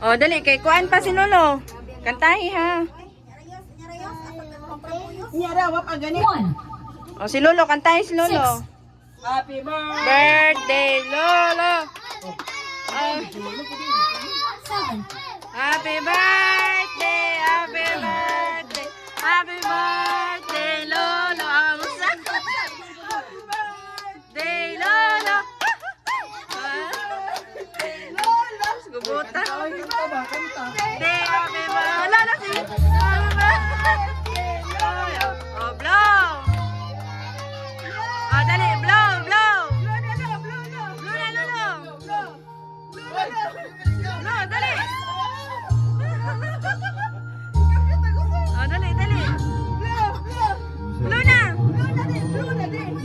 Oh, dali kay kuan pa si Lolo. Kantahi ha. Oh, si Lolo, kantahi si Lolo. Happy birthday! Birthday, Lolo. Happy birthday, happy birthday, happy birthday, Lolo. Birthday, Lolo. Gubuta. Birthday, happy birthday. Lolo, si happy birthday, Lolo. Oh, blow. Oh, dali, blow, blow. Blow na, Lolo. Blow, dali. Oh, dali, dali. Blow na.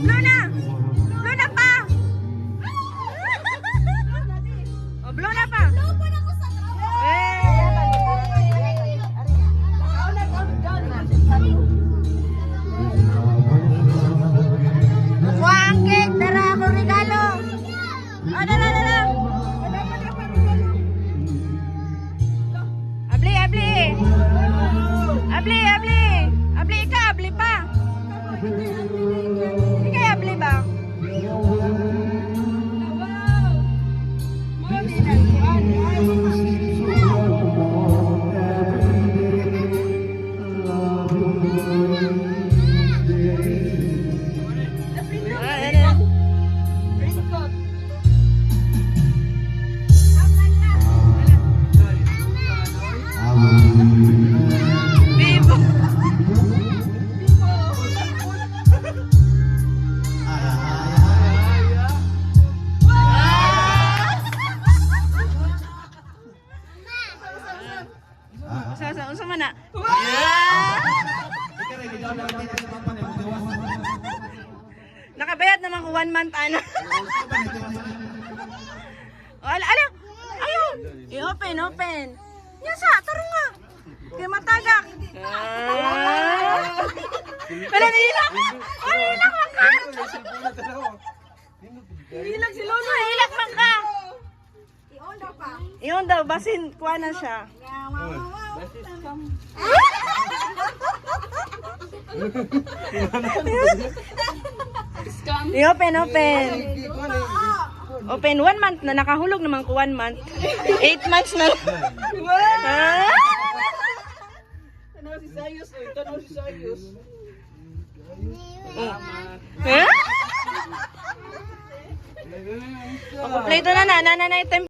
Blow na. Blow na pa. Oh, blow na pa. Kuang cake, dara ako regalo. Oh, dala, dala. Abli, abli. Abli, abli. Abli ka, abli pa. Hindi kaya abli ba? Bibo. Unsa man na? Nakabayad naman ko 1 month ano. Ala, ala. Ayun. I-open, open. Yasa, tarong nga. Kaya matagak. Wala, nilak. Oh, nilak man ka. Nilak si Lolo. Nilak man ka. Iyon daw, basin, kuha na siya. I-open, open. Open 1 month na, nakahulog naman ko 1 month. 8 months na. Tanaw si Sayos, oy. Tanaw si Sayos. Kompleto na na, item